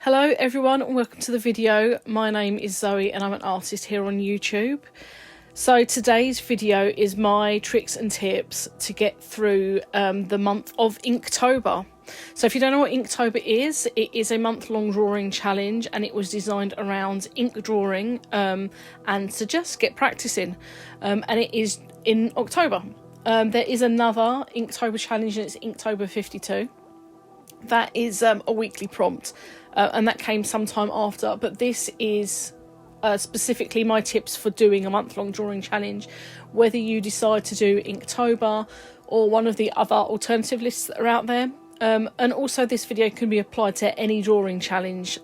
Hello everyone and welcome to the video. My name is Zoe and I'm an artist here on YouTube. So today's video is my tricks and tips to get through the month of Inktober. So if you don't know what Inktober is, it is a month-long drawing challenge and it was designed around ink drawing and to just get practicing. And it is in October. There is another Inktober challenge and it's Inktober 52. That is a weekly prompt and that came sometime after, but this is specifically my tips for doing a month-long drawing challenge, whether you decide to do Inktober or one of the other alternative lists that are out there. And also this video can be applied to any drawing challenge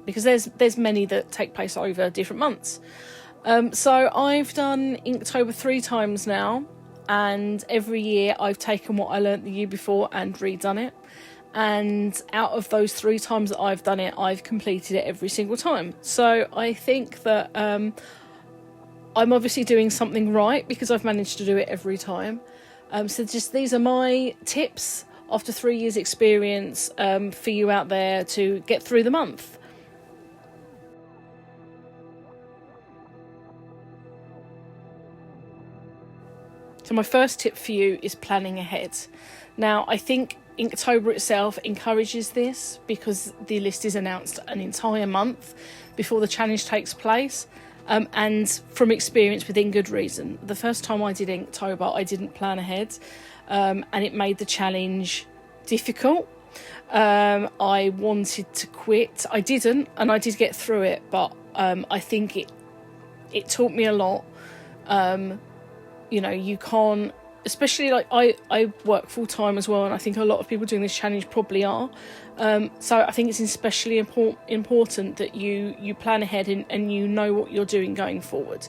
because there's many that take place over different months. So I've done Inktober 3 times now, and every year I've taken what I learnt the year before and redone it. And out of those 3 times that I've done it, I've completed it every single time. So I think that I'm obviously doing something right because I've managed to do it every time. So just these are my tips after 3 years experience for you out there to get through the month. So my first tip for you is planning ahead. Now I think Inktober itself encourages this because the list is announced an entire month before the challenge takes place, and from experience within good reason. The first time I did Inktober I didn't plan ahead and it made the challenge difficult. I wanted to quit. I didn't, and I did get through it, but I think it taught me a lot. You know, you can't, especially like I work full-time as well, and I think a lot of people doing this challenge probably are. So I think it's especially important that you plan ahead and you know what you're doing going forward.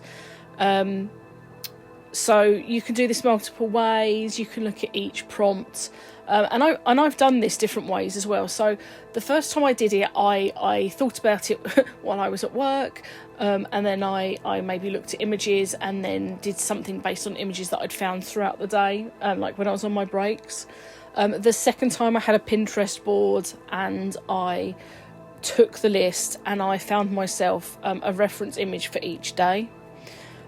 So you can do this multiple ways. You can look at each prompt, and I've done this different ways as well. So the first time I did it, I thought about it while I was at work, and then I maybe looked at images and then did something based on images that I'd found throughout the day, like when I was on my breaks. The second time I had a Pinterest board and I took the list and I found myself a reference image for each day.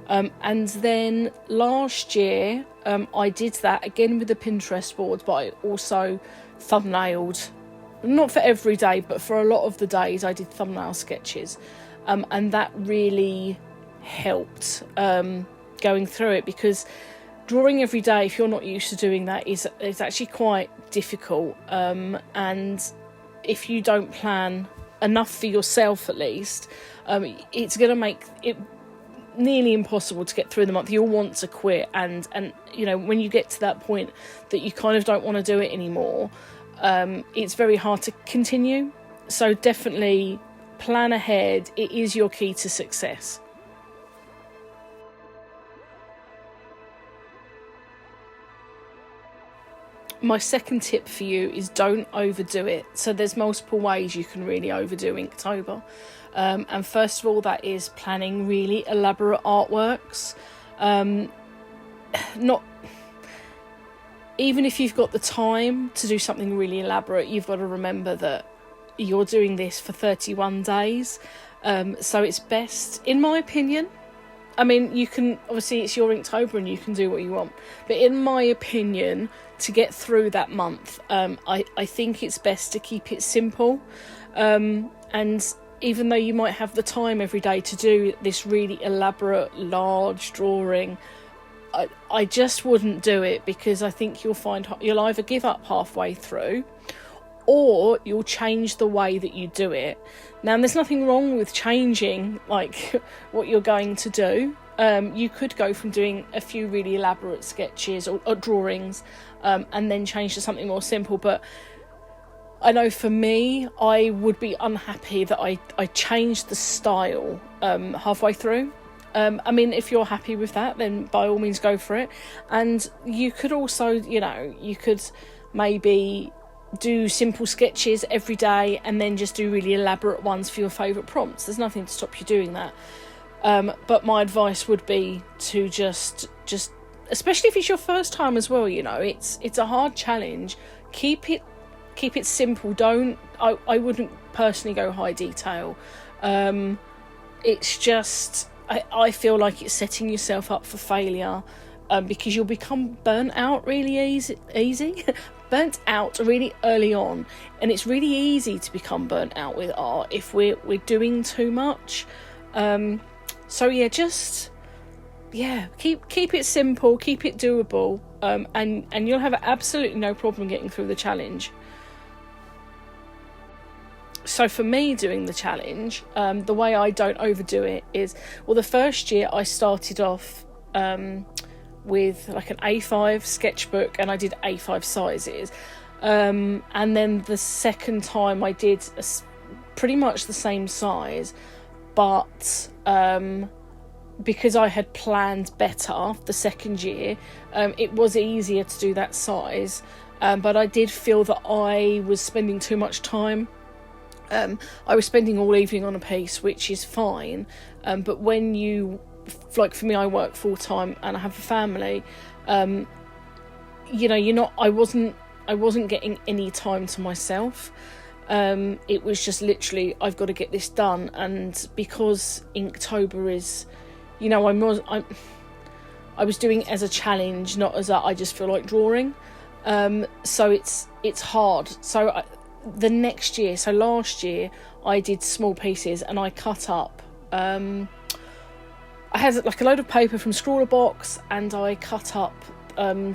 And then last year I did that again with the Pinterest board, but I also thumbnailed, not for every day, but for a lot of the days I did thumbnail sketches. And that really helped going through it, because drawing every day, if you're not used to doing that, is actually quite difficult. And if you don't plan enough for yourself at least, it's going to make it nearly impossible to get through the month. You'll want to quit, and you know, when you get to that point that you kind of don't want to do it anymore, it's very hard to continue. So definitely plan ahead. It is your key to success. My second tip for you is don't overdo it. So there's multiple ways you can really overdo Inktober. And first of all, that is planning really elaborate artworks. Not even if you've got the time to do something really elaborate, you've got to remember that you're doing this for 31 days. So it's best, in my opinion, I mean, you can, obviously it's your Inktober and you can do what you want, but in my opinion, to get through that month, I think it's best to keep it simple. And even though you might have the time every day to do this really elaborate, large drawing, I just wouldn't do it, because I think you'll find you'll either give up halfway through or you'll change the way that you do it. Now, there's nothing wrong with changing like what you're going to do. You could go from doing a few really elaborate sketches or drawings and then change to something more simple, but I know for me, I would be unhappy that I changed the style halfway through. I mean, if you're happy with that, then by all means go for it. And you could also, you know, you could maybe do simple sketches every day and then just do really elaborate ones for your favourite prompts. There's nothing to stop you doing that. But my advice would be to just especially if it's your first time as well, you know, it's a hard challenge. Keep keep it simple. I wouldn't personally go high detail. It's just, I feel like it's setting yourself up for failure, because you'll become burnt out really easy burnt out really early on, and it's really easy to become burnt out with art if we're doing too much. So yeah, just keep it simple, keep it doable, and you'll have absolutely no problem getting through the challenge. So for me, doing the challenge, the way I don't overdo it is, well, the first year I started off with like an A5 sketchbook, and I did A5 sizes, and then the second time I did pretty much the same size, but because I had planned better the second year, it was easier to do that size, but I did feel that I was spending too much time. I was spending all evening on a piece, which is fine, but when you, like for me, I work full time and I have a family, I wasn't getting any time to myself. It was just literally, I've got to get this done. And because Inktober is, I was doing it as a challenge, not as I just feel like drawing. So it's hard. So the next year, so last year, I did small pieces and I cut up. I had like a load of paper from Scrawler Box, and I cut up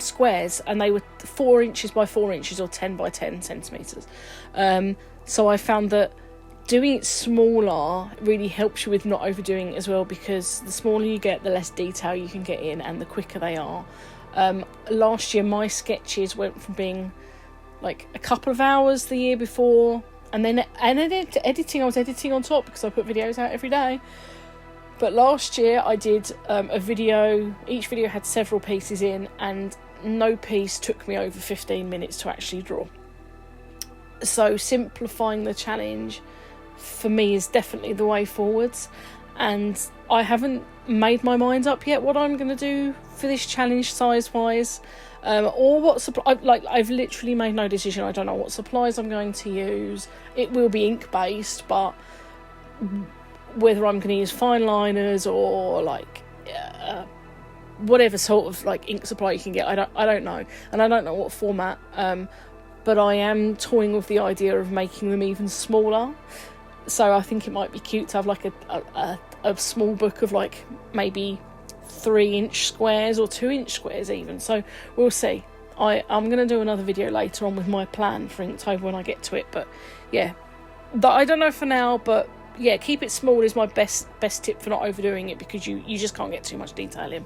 squares, and they were 4 inches by 4 inches or 10 by 10 centimetres. So I found that doing it smaller really helps you with not overdoing it as well, because the smaller you get, the less detail you can get in and the quicker they are. Last year my sketches went from being like a couple of hours the year before, and then editing, I was editing on top because I put videos out every day. But last year I did a video, each video had several pieces in, and no piece took me over 15 minutes to actually draw. So simplifying the challenge for me is definitely the way forwards, and I haven't made my mind up yet what I'm going to do for this challenge size wise, or what supply. I've literally made no decision. I don't know what supplies I'm going to use. It will be ink based, but whether I'm going to use fine liners or like whatever sort of like ink supply you can get, I don't know, and I don't know what format. But I am toying with the idea of making them even smaller. So I think it might be cute to have like a small book of like maybe 3-inch squares or 2-inch squares even. So we'll see. I'm going to do another video later on with my plan for Inktober when I get to it. But yeah, I don't know for now, but yeah, keep it small is my best tip for not overdoing it, because you just can't get too much detail in.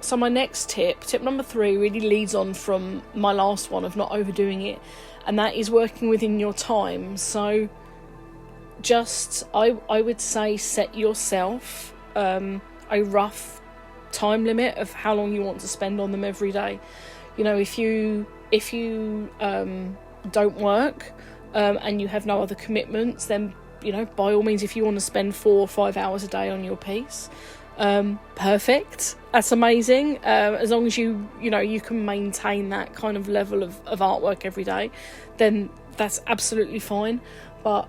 So my next tip number 3, really leads on from my last one of not overdoing it, and that is working within your time. So just, I would say, set yourself a rough time limit of how long you want to spend on them every day. If you don't work and you have no other commitments, then by all means, if you want to spend 4 or 5 hours a day on your piece, perfect, that's amazing. As long as you can maintain that kind of level of artwork every day, then that's absolutely fine. But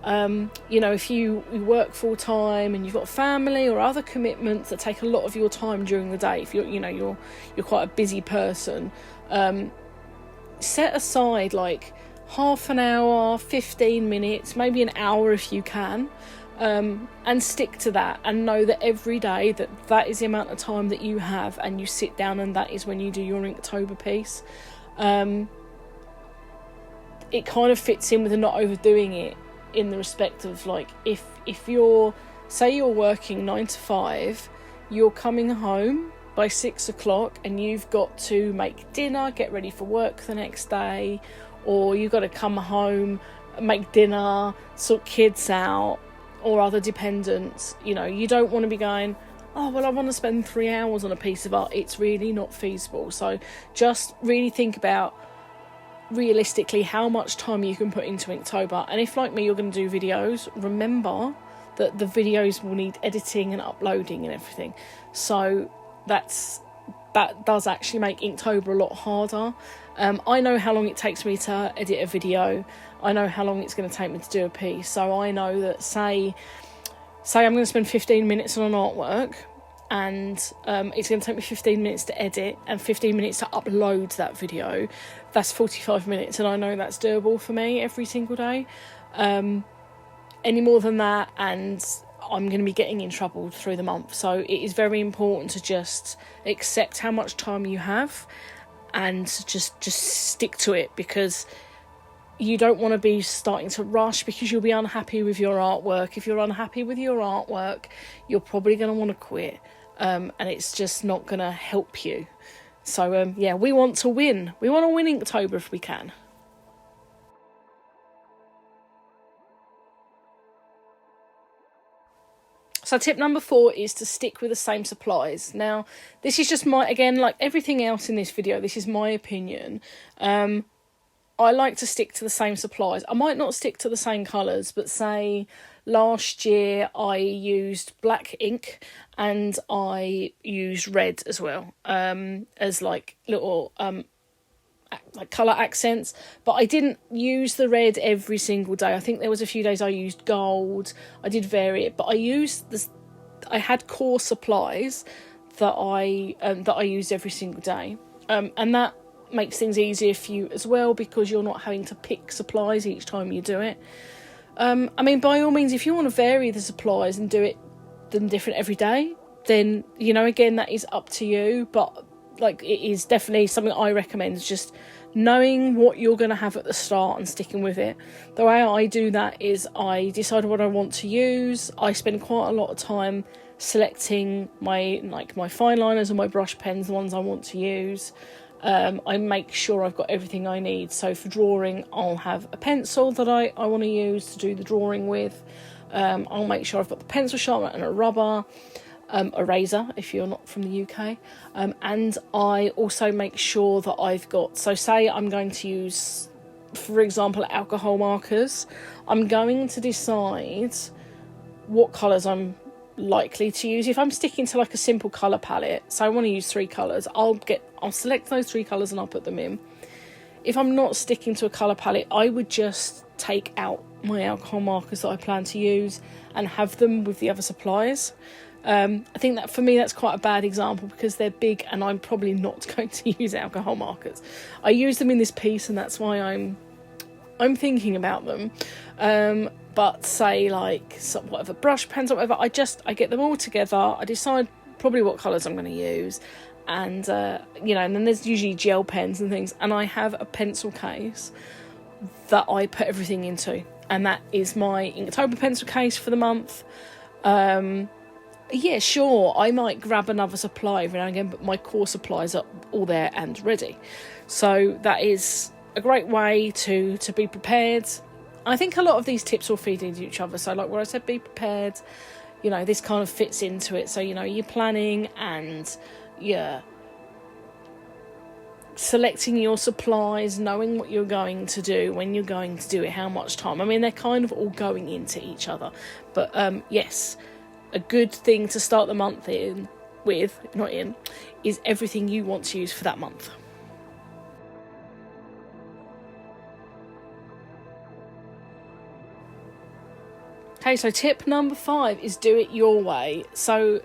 if you work full time and you've got family or other commitments that take a lot of your time during the day, if you're quite a busy person, set aside like half an hour, 15 minutes, maybe an hour if you can, and stick to that, and know that every day that is the amount of time that you have, and you sit down and that is when you do your Inktober piece. It kind of fits in with the not overdoing it, in the respect of like, if you're working 9 to 5, you're coming home by 6 o'clock and you've got to make dinner, get ready for work the next day, or you've got to come home, make dinner, sort kids out or other dependents. You don't want to be going, oh well, I want to spend 3 hours on a piece of art. It's really not feasible. So just really think about realistically how much time you can put into Inktober. And if, like me, you're going to do videos, remember that the videos will need editing and uploading and everything. So that's that does actually make Inktober a lot harder. I know how long it takes me to edit a video. I know how long it's going to take me to do a piece. So I know that, say I'm going to spend 15 minutes on an artwork, and it's going to take me 15 minutes to edit and 15 minutes to upload that video. That's 45 minutes, and I know that's doable for me every single day. Any more than that, and I'm going to be getting in trouble through the month. So it is very important to just accept how much time you have and just stick to it, because you don't want to be starting to rush, because you'll be unhappy with your artwork. If you're unhappy with your artwork, you're probably going to want to quit, and it's just not going to help you. So yeah, we want to win. We want to win Inktober if we can. So tip number 4 is to stick with the same supplies. Now, this is just again, like everything else in this video, this is my opinion. I like to stick to the same supplies. I might not stick to the same colours, but say last year I used black ink and I used red as well, as like little like colour accents, but I didn't use the red every single day. I think there was a few days I used gold. I did vary it, but I used this. I had core supplies that I used every single day, and that makes things easier for you as well, because you're not having to pick supplies each time you do it. I mean, by all means, if you want to vary the supplies and do them different every day, then, you know, again, that is up to you. But like, it is definitely something I recommend, is just knowing what you're going to have at the start and sticking with it. The way I do that is I decide what I want to use. I spend quite a lot of time selecting my fine liners and my brush pens, the ones I want to use. I make sure I've got everything I need. So for drawing, I'll have a pencil that I want to use to do the drawing with. I'll make sure I've got the pencil sharpener and a rubber. A razor if you're not from the UK, and I also make sure that I've got, so say I'm going to use, for example, alcohol markers. I'm going to decide what colours I'm likely to use. If I'm sticking to like a simple colour palette, so I want to use 3 colours, I'll select those 3 colours and I'll put them in. If I'm not sticking to a colour palette, I would just take out my alcohol markers that I plan to use and have them with the other supplies. I think that for me that's quite a bad example, because they're big and I'm probably not going to use alcohol markers. I use them in this piece and that's why I'm thinking about them. But say like whatever brush pens or whatever, I get them all together. I decide probably what colours I'm going to use, and you know, and then there's usually gel pens and things, and I have a pencil case that I put everything into, and that is my Inktober pencil case for the month. Yeah, sure, I might grab another supply every now and again, but my core supplies are all there and ready. So that is a great way to be prepared. I think a lot of these tips will feed into each other. So like where I said, be prepared, you know, this kind of fits into it. So, you know, you're planning and you're selecting your supplies, knowing what you're going to do, when you're going to do it, how much time. I mean, they're kind of all going into each other. But yes, a good thing to start the month is everything you want to use for that month. Okay, so tip number 5 is do it your way. So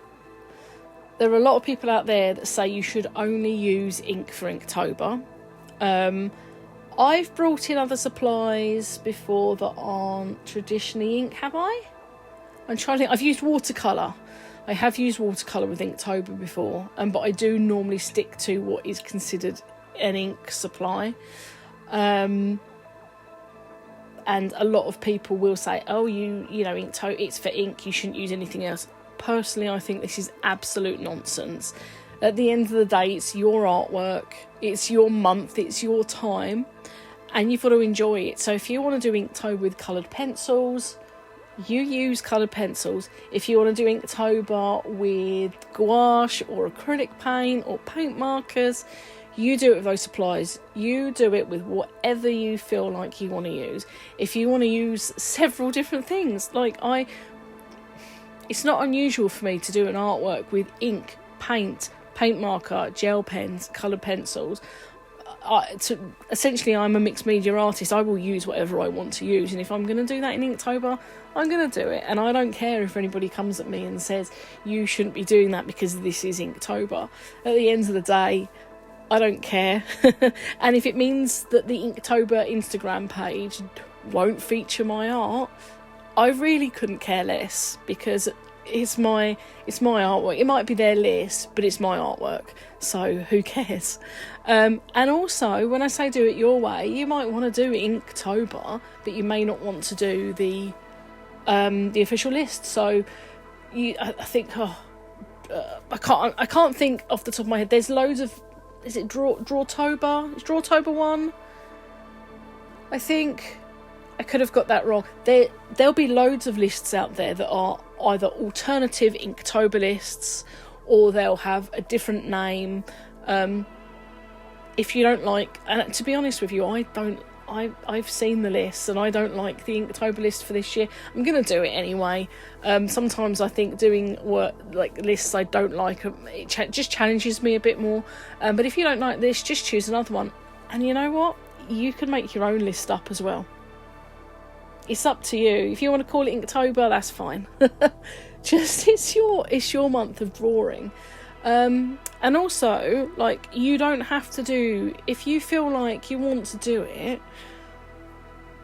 there are a lot of people out there that say you should only use ink for Inktober. I've brought in other supplies before that aren't traditionally ink, have I? I'm trying to think. I've used watercolour. I have used watercolour with Inktober before, but I do normally stick to what is considered an ink supply. And a lot of people will say, oh, you know, Inktober, it's for ink, you shouldn't use anything else. Personally, I think this is absolute nonsense. At the end of the day, it's your artwork, it's your month, it's your time, and you've got to enjoy it. So if you want to do Inktober with coloured pencils, you use coloured pencils. If you want to do Inktober with gouache or acrylic paint or paint markers, you do it with those supplies. You do it with whatever you feel like you want to use. If you want to use several different things, it's not unusual for me to do an artwork with ink, paint paint marker, gel pens, coloured pencils. Essentially, I'm a mixed media artist. I will use whatever I want to use, and if I'm going to do that in Inktober, I'm going to do it. And I don't care if anybody comes at me and says you shouldn't be doing that because this is Inktober. At the end of the day, I don't care. And if it means that the Inktober Instagram page won't feature my art, I really couldn't care less, because it's my artwork. It might be their list, but it's my artwork, so who cares? And also, when I say do it your way, you might want to do Inktober, but you may not want to do the official list. So I think I can't think off the top of my head. There's loads of, is it Drawtober? Is Drawtober one? I think I could have got that wrong. There'll be loads of lists out there that are either alternative Inktober lists, or they'll have a different name. If you don't like, and to be honest with you, I've seen the list and I don't like the Inktober list for this year. I'm going to do it anyway. Sometimes I think doing work like lists I don't like, it just challenges me a bit more. But if you don't like this, just choose another one. And you know what? You can make your own list up as well. It's up to you. If you want to call it Inktober, that's fine. Just it's your month of drawing. And also, like, you don't have to do, if you feel like you want to do it,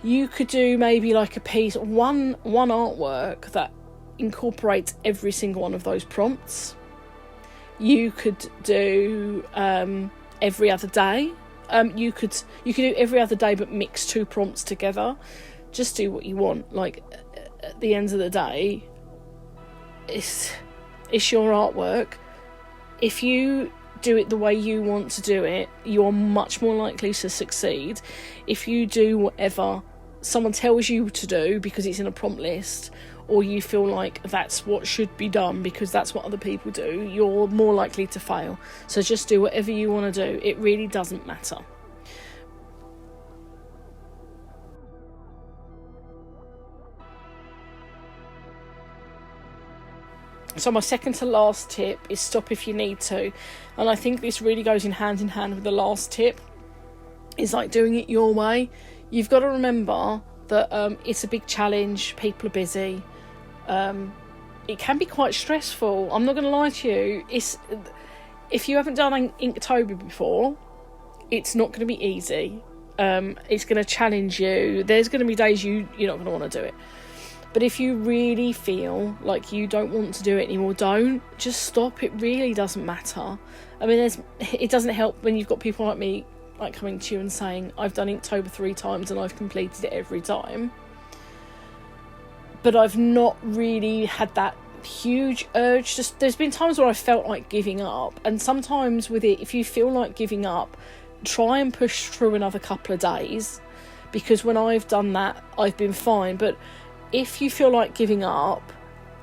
you could do maybe like a piece, one artwork that incorporates every single one of those prompts. You could do every other day. You could do every other day but mix 2 prompts together. Just do what you want. Like, at the end of the day, it's your artwork. If you do it the way you want to do it, you're much more likely to succeed. If you do whatever someone tells you to do because it's in a prompt list, or you feel like that's what should be done because that's what other people do, you're more likely to fail. So just do whatever you want to do. It really doesn't matter. So my second to last tip is stop if you need to. And I think this really goes in hand with the last tip. Is like doing it your way. You've got to remember that it's a big challenge. People are busy. It can be quite stressful. I'm not going to lie to you. If you haven't done Inktober before, it's not going to be easy. It's going to challenge you. There's going to be days you're not going to want to do it. But if you really feel like you don't want to do it anymore, don't. Just stop. It really doesn't matter. I mean, it doesn't help when you've got people like me like coming to you and saying, I've done Inktober 3 times and I've completed it every time. But I've not really had that huge urge. Just there's been times where I felt like giving up. And sometimes with it, if you feel like giving up, try and push through another couple of days. Because when I've done that, I've been fine. But if you feel like giving up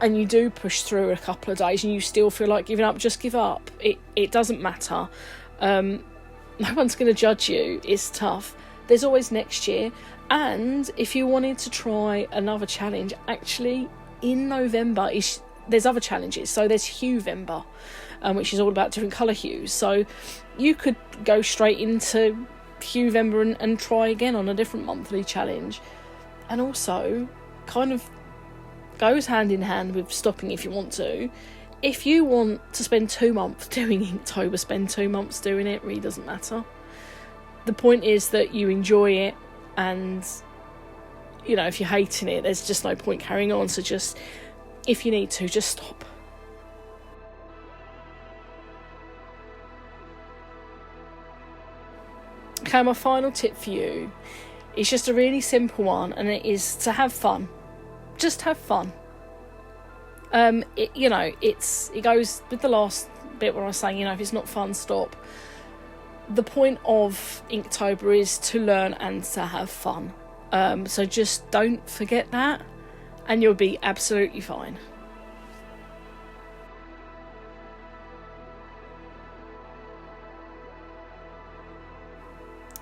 and you do push through a couple of days and you still feel like giving up, just give up. It doesn't matter. No one's going to judge you. It's tough. There's always next year. And if you wanted to try another challenge, actually in November, there's other challenges. So there's Huevember, which is all about different colour hues. So you could go straight into Huevember and try again on a different monthly challenge. And also kind of goes hand in hand with stopping if you want to. If you want to spend 2 months doing Inktober, spend 2 months doing it. Really doesn't matter. The point is that you enjoy it, and if you're hating it, there's just no point carrying on. So just, if you need to, just stop. Okay, my final tip for you is just a really simple one, and it is to have fun. Just have fun. It goes with the last bit where I was saying, if it's not fun, stop. The point of Inktober is to learn and to have fun. So just don't forget that, and you'll be absolutely fine.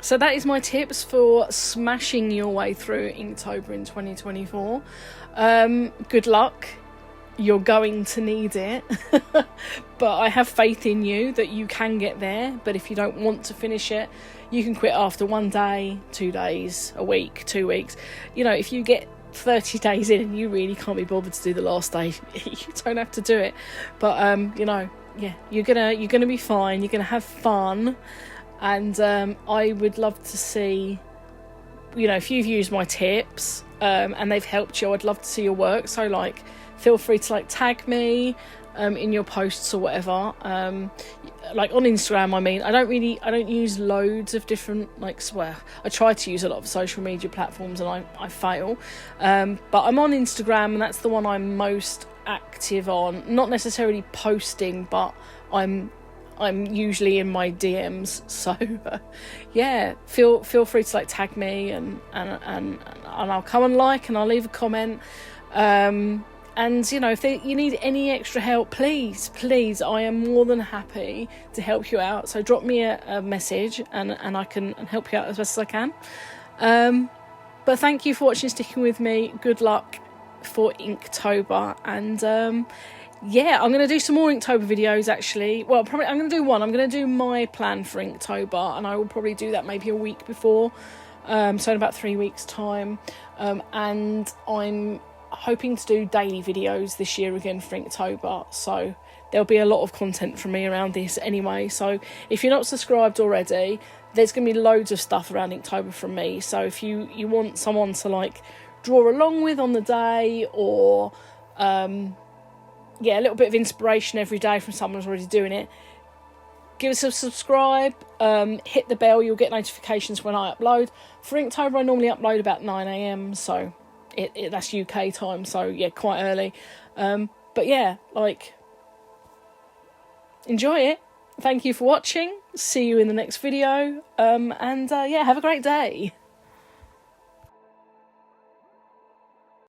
So that is my tips for smashing your way through Inktober in 2024. Good luck. You're going to need it. but I have faith in you that you can get there. But if you don't want to finish it, you can quit after 1 day, 2 days, a week, 2 weeks. You know, if you get 30 days in and you really can't be bothered to do the last day, you don't have to do it. But you know, yeah, you're gonna be fine. You're gonna have fun, and I would love to see, you know, if you've used my tips and they've helped you, I'd love to see your work. So like, feel free to like tag me in your posts or whatever. Like on Instagram, I mean, I don't use loads of different, like, swear, I try to use a lot of social media platforms and I fail, but I'm on Instagram, and that's the one I'm most active on. Not necessarily posting, but I'm usually in my DMs, so yeah, feel free to like tag me, and I'll come and like, and I'll leave a comment. And, you know, if you need any extra help, please, I am more than happy to help you out. So drop me a message, and I can help you out as best as I can. But thank you for watching, sticking with me. Good luck for Inktober. And, yeah, I'm going to do some more Inktober videos, actually. Well, probably I'm going to do one. I'm going to do my plan for Inktober, and I will probably do that maybe a week before. So in about 3 weeks' time. And I'm hoping to do daily videos this year again for Inktober, so there'll be a lot of content from me around this anyway. So if you're not subscribed already, there's going to be loads of stuff around Inktober from me. So if you want someone to like draw along with on the day, or yeah, a little bit of inspiration every day from someone who's already doing it, give us a subscribe, hit the bell, you'll get notifications when I upload. For Inktober, I normally upload about 9 AM, so that's UK time, so yeah, quite early. But yeah, like, enjoy it. Thank you for watching. See you in the next video. And yeah, have a great day.